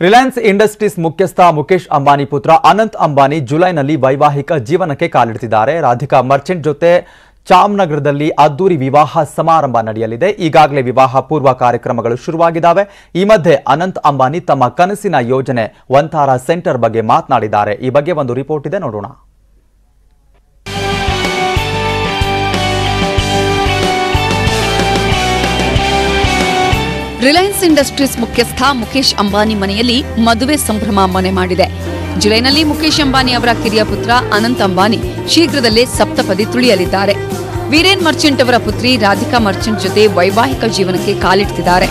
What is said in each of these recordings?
Reliance industries ಮುಖ್ಯಸ್ಥ ಮುಕೇಶ್ ಅಂಬಾನಿ ಪುತ್ರ ಅನಂತ್ ಅಂಬಾನಿ ಜುಲೈನಲ್ಲಿ ವೈವಾಹಿಕ ಜೀವನಕ್ಕೆ ಕಾಲಿಡ್ತಿದ್ದಾರೆ. ರಾಧಿಕಾ ಮರ್ಚೆಂಟ್ ಜೊತೆ ಚಾಮನಗರದಲ್ಲಿ ಅದ್ದೂರಿ ವಿವಾಹ ಸಮಾರಂಭ ನಡೆಯಲಿದೆ. ಈಗಾಗಲೇ ವಿವಾಹ ಪೂರ್ವ ಕಾರ್ಯಕ್ರಮಗಳು ಶುರುವಾಗಿದ್ದಾವೆ. ಈ ಮಧ್ಯೆ ಅನಂತ್ ಅಂಬಾನಿ ತಮ್ಮ ಕನಸಿನ ಯೋಜನೆ ವಂತಾರಾ ಸೆಂಟರ್ ಬಗ್ಗೆ ಮಾತನಾಡಿದ್ದಾರೆ. ಈ ಬಗ್ಗೆ ಒಂದು ರಿಪೋರ್ಟ್ ಇದೆ, ನೋಡೋಣ. ರಿಲಯನ್ಸ್ ಇಂಡಸ್ಟ್ರೀಸ್ ಮುಖ್ಯಸ್ಥ ಮುಕೇಶ್ ಅಂಬಾನಿ ಮನೆಯಲ್ಲಿ ಮದುವೆ ಸಂಭ್ರಮ ಮನೆ ಮಾಡಿದೆ. ಜುಲೈನಲ್ಲಿ ಮುಕೇಶ್ ಅಂಬಾನಿ ಅವರ ಕಿರಿಯ ಪುತ್ರ ಅನಂತ್ ಅಂಬಾನಿ ಶೀಘ್ರದಲ್ಲೇ ಸಪ್ತಪದಿ ತುಳಿಯಲಿದ್ದಾರೆ. ವೀರೇನ್ ಮರ್ಚೆಂಟ್ ಅವರ ಪುತ್ರಿ ರಾಧಿಕಾ ಮರ್ಚೆಂಟ್ ಜೊತೆ ವೈವಾಹಿಕ ಜೀವನಕ್ಕೆ ಕಾಲಿಡ್ತಿದ್ದಾರೆ.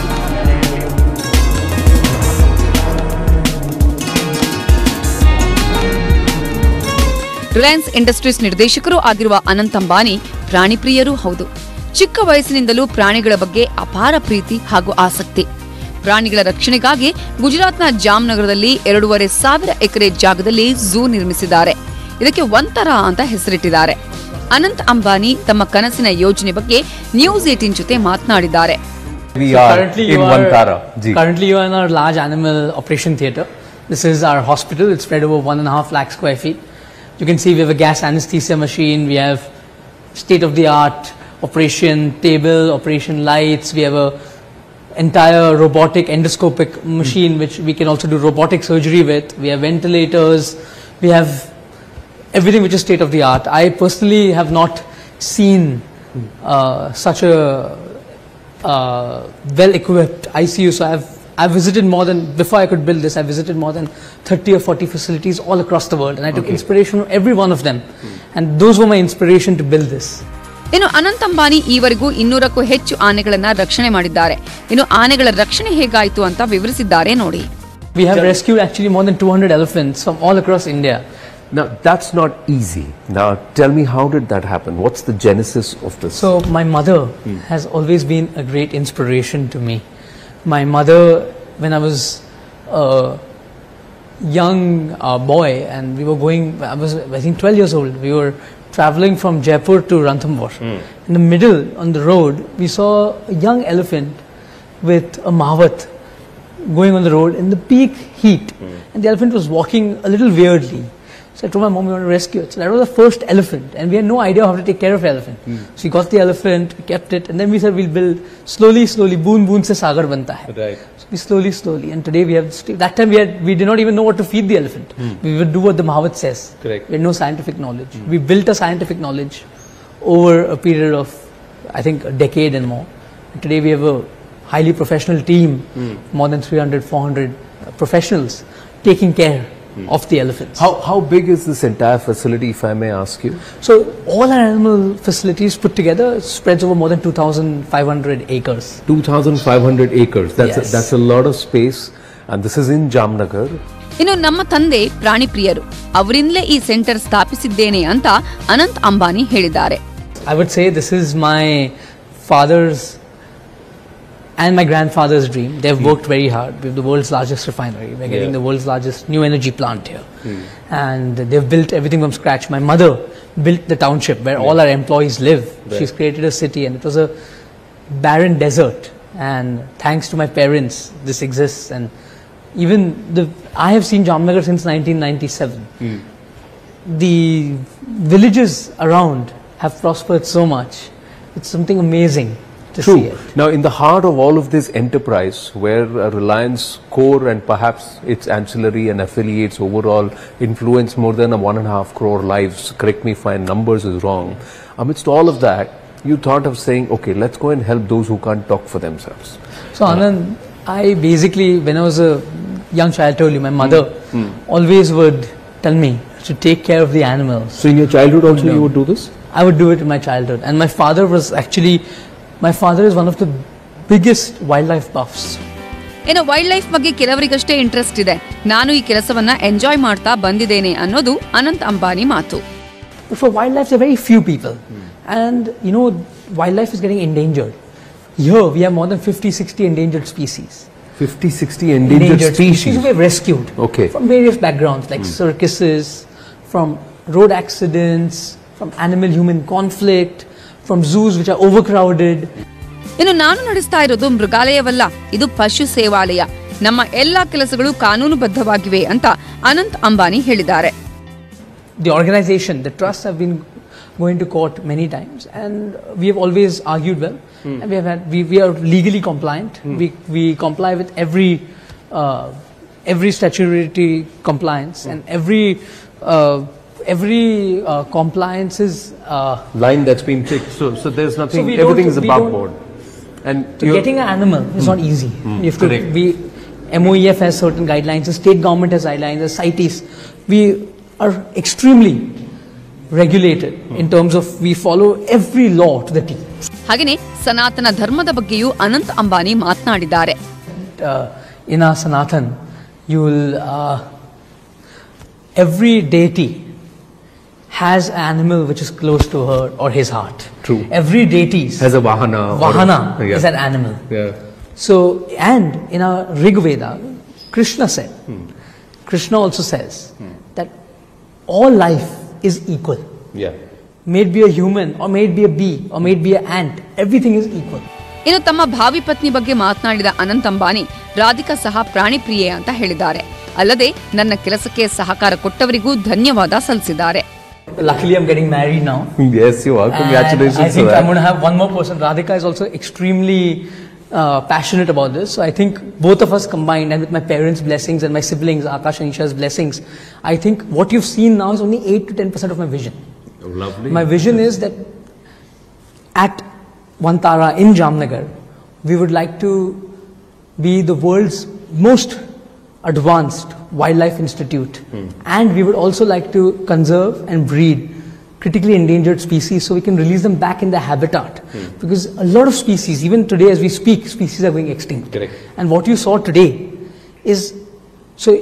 ರಿಲಯನ್ಸ್ ಇಂಡಸ್ಟ್ರೀಸ್ ನಿರ್ದೇಶಕರು ಆಗಿರುವ ಅನಂತ್ ಅಂಬಾನಿ ಪ್ರಾಣಿ ಪ್ರಿಯರೂ ಹೌದು. ಚಿಕ್ಕ ವಯಸ್ಸಿನಿಂದಲೂ ಪ್ರಾಣಿಗಳ ಬಗ್ಗೆ ಅಪಾರ ಪ್ರೀತಿ ಹಾಗೂ ಆಸಕ್ತಿ. ಪ್ರಾಣಿಗಳ ರಕ್ಷಣೆಗಾಗಿ ಗುಜರಾತ್ನ ಜಾಮ್ನಗರದಲ್ಲಿ 2,500 ಎಕರೆ ಜಾಗದಲ್ಲಿ ಝೂ ನಿರ್ಮಿಸಿದ್ದಾರೆ. ಇದಕ್ಕೆ ವಂತಾರಾ ಅಂತ ಹೆಸರಿಟ್ಟಿದ್ದಾರೆ. ಅನಂತ್ ಅಂಬಾನಿ ತಮ್ಮ ಕನಸಿನ ಯೋಜನೆ ಬಗ್ಗೆ ನ್ಯೂಸ್18 ಜೊತೆ ಮಾತನಾಡಿದ್ದಾರೆ. Currently you are in our large animal operation theatre. This is our hospital. It's spread over 1.5 lakh square feet. You can see we have a gas anesthesia machine. We have state-of-the-art operation table, operation lights. We have a entire robotic endoscopic machine which we can also do robotic surgery with. We have ventilators. We have everything which is state of the art. I personally have not seen such a well equipped ICU. So I've visited more than, before I could build this, I visited more than 30 or 40 facilities all across the world, and I took inspiration from every one of them, and those were my inspiration to build this. ಇನ್ನು ಅನಂತ್ ಅಂಬಾನಿ ಈವರೆಗೂ 200ಕ್ಕೂ ಹೆಚ್ಚು ಆನೆಗಳನ್ನ ರಕ್ಷಣೆ ಮಾಡಿದ್ದಾರೆ. ಇನ್ನು ಆನೆಗಳ ರಕ್ಷಣೆ ಹೇಗಾಯಿತು ಅಂತ ವಿವರಿಸಿದ್ದಾರೆ ನೋಡಿ. We have rescued actually more than 200 elephants from all across India. Now that's not easy. Now tell me, how did that happen? What's the genesis of this? So my mother has always been a great inspiration to me. My mother, when I was a young boy and we were going, I was I think 12 years old, we were traveling from Jaipur to Ranthambore. In the middle, on the road, we saw a young elephant with a mavat going on the road in the peak heat. And the elephant was walking a little weirdly. So I told my mom we want to rescue it. So that was the first elephant, and we had no idea how to take care of the elephant. So we got the elephant, we kept it, and then we said we'll build slowly, boon boon se sagar banta hai. Right. So we slowly, and today we have, that time we did not even know what to feed the elephant. We would do what the Mahavat says. Correct. We had no scientific knowledge. We built a scientific knowledge over a period of, I think, a decade and more. And today we have a highly professional team, more than 300, 400 professionals taking care of the elephants. How big is this entire facility, if I may ask you? So all our animal facilities put together spreads over more than 2,500 acres. 2,500 acres. That's a lot of space, and this is in Jamnagar. ಇನ್ನು ನಮ್ಮ ತಂದೆ ಪ್ರಾಣಿ ಪ್ರಿಯರು, ಅವರಿಂದಲೇ ಈ centre ಸ್ಥಾಪಿಸಿದ್ದೇನೆ ಅಂತ ಅನಂತ್ ಅಂಬಾನಿ ಹೇಳಿದ್ದಾರೆ. I would say this is my father's and my grandfather's dream. They've worked very hard. We have the world's largest refinery. We're getting the world's largest new energy plant here. And they've built everything from scratch. My mother built the township where all our employees live. She's created a city, and it was a barren desert. And thanks to my parents, this exists. And even I have seen Jamnagar since 1997. The villages around have prospered so much. It's something amazing. True. Now, in the heart of all of this enterprise, where Reliance core and perhaps its ancillary and affiliates overall influence more than 1.5 crore lives, correct me if my numbers is wrong, amidst all of that, you thought of saying, okay, let's go and help those who can't talk for themselves. So Anand, I basically, when I was a young child, told you, my mother always would tell me to take care of the animals. So in your childhood also you would do this? I would do it in my childhood. And my father was actually, my father is one of the biggest wildlife buffs. ಇನ್ನು wild life ಬಗ್ಗೆ ಕೆಲವರಿಗಷ್ಟೇ interest ಇದೆ. ನಾನು ಈ ಕೆಲಸವನ್ನ enjoy ಮಾಡ್ತಾ ಬಂದಿದ್ದೇನೆ ಅನ್ನೋದು ಅನಂತ್ ಅಂಬಾನಿ ಮಾತು. But for wildlife, there are very few people. And you know, wildlife is getting endangered. Here we have more than 50-60 endangered species. 50-60 endangered species we have rescued. Okay. From various backgrounds like circuses, from road accidents, from animal-human conflict, from zoos which are overcrowded. ಇನ್ನು ನಾನು ನಡೆಸ್ತಾ ಇರೋದು ಮೃಗಾಲಯವಲ್ಲ, ಇದು ಪಶು ಸೇವಾಲಯ. ನಮ್ಮ ಎಲ್ಲಾ ಕೆಲಸಗಳು ಕಾನೂನುಬದ್ಧವಾಗಿವೆ ಅಂತ ಅನಂತ್ ಅಂಬಾನಿ ಹೇಳಿದ್ದಾರೆ. The organization, the trusts have been going to court many times, and we have always argued well. And we are legally compliant. We comply with every statutory compliance, and every compliance is line that's been ticked. So there's nothing. So everything is above board. And getting an animal is not easy. You have to. MOEF has certain guidelines. The state government has guidelines. The CITES. We are extremely regulated in terms of we follow every law to the T. ಹಾಗೆಯೇ ಸನಾತನ ಧರ್ಮದ ಬಗ್ಗೆಯೂ ಅನಂತ್ ಅಂಬಾನಿ ಮಾತನಾಡಿದ್ದಾರೆ. In our Sanatan, you will every deity has an animal which is close to her or his heart. True. Every deity has a vahana. Is an animal. Yeah. So, and in our Rig Veda, Krishna said, Krishna also says that all life is equal. Yeah. May it be a human, or may it be a bee, or may it be an ant, everything is equal. ಇನ್ನು ತಮ್ಮ ಭಾವಿ ಪತ್ನಿ ಬಗ್ಗೆ ಮಾತನಾಡಿದ ಅನಂತ್ ಅಂಬಾನಿ, ರಾಧಿಕಾ ಸಹ ಪ್ರಾಣಿ ಪ್ರಿಯೆ ಅಂತ ಹೇಳಿದ್ದಾರೆ. ಅಲ್ಲದೆ ನನ್ನ ಕೆಲಸಕ್ಕೆ ಸಹಕಾರ ಕೊಟ್ಟವರಿಗೂ ಧನ್ಯವಾದ ಸಲ್ಲಿಸಿದ್ದಾರೆ. Luckily, I'm getting married now. Yes, you are. Congratulations. I think I'm going to have one more person. Radhika is also extremely passionate about this. So I think both of us combined, and with my parents' blessings and my siblings, Akash and Isha's blessings, I think what you've seen now is only 8 to 10% of my vision. Oh, lovely. My vision is that at Vantara in Jamnagar, we would like to be the world's most advanced wildlife institute, and we would also like to conserve and breed critically endangered species so we can release them back in their habitat, because a lot of species, even today as we speak, species are going extinct. Correct. And what you saw today is, so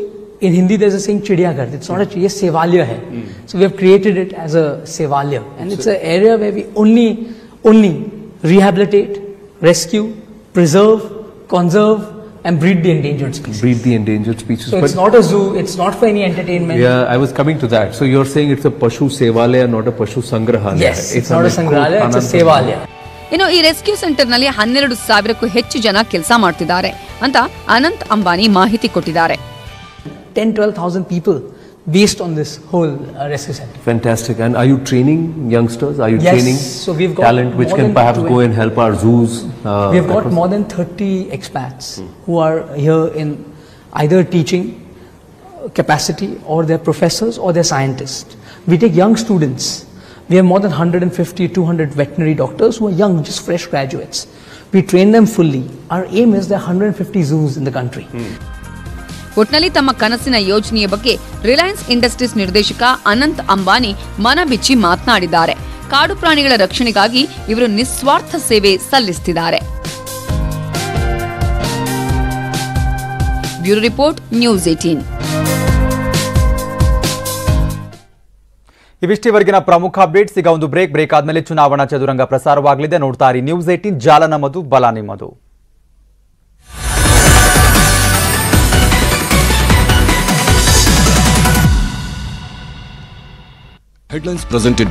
in Hindi there's a saying Chidiyaghar, it's not a chidiya, sevalya hai. So we have created it as a sevalya, and it's an area where we only rehabilitate, rescue, preserve, conserve and breed the endangered species. Breed the endangered species. So it's not a zoo, it's not for any entertainment. Yeah, I was coming to that. So you're saying it's a Pashu Sevalaya, not a Pashu Sangrahalaya. Yes, it's not a Sangrahalaya, it's a Sevalaya. ಇನ್ನು ಈ rescue centre ನಲ್ಲಿ 12,000ಕ್ಕೂ ಹೆಚ್ಚು ಜನ ಕೆಲಸ ಮಾಡ್ತಿದ್ದಾರೆ ಅಂತ ಅನಂತ್ ಅಂಬಾನಿ ಮಾಹಿತಿ ಕೊಟ್ಟಿದ್ದಾರೆ. 10,000-12,000 people based on this whole rescue center. Fantastic. And are you training youngsters? Are you Yes, training so we've got talent which more can than perhaps go and help our zoos? We've got more than 30 expats who are here in either teaching capacity, or they're professors, or they're scientists. We take young students. We have more than 150-200 veterinary doctors who are young, just fresh graduates. We train them fully. Our aim is there are 150 zoos in the country. ಒಟ್ನಲ್ಲಿ ತಮ್ಮ ಕನಸಿನ ಯೋಜನೆಯ ಬಗ್ಗೆ Reliance industries ನಿರ್ದೇಶಕ ಅನಂತ್ ಅಂಬಾನಿ ಮನಬಿಚ್ಚಿ ಮಾತನಾಡಿದ್ದಾರೆ. ಕಾಡು ಪ್ರಾಣಿಗಳ ರಕ್ಷಣೆಗಾಗಿ ಇವರು ನಿಸ್ವಾರ್ಥ ಸೇವೆ ಸಲ್ಲಿಸುತ್ತಿದ್ದಾರೆ. Bureau report, news 18. ಇವಿಷ್ಟಿವರೆಗಿನ ಪ್ರಮುಖ ಅಪ್ಡೇಟ್ಸ್. ಈಗ ಒಂದು ಬ್ರೇಕ್ ಆದ್ಮೇಲೆ ಚುನಾವಣಾ ಚದುರಂಗ ಪ್ರಸಾರವಾಗಲಿದೆ. ನೋಡ್ತಾ ಇರಿ ನ್ಯೂಸ್ 18, ಜಾಲ ನಮ್ಮದು, ಬಲ ನಿಮ್ಮದು. Headlines presented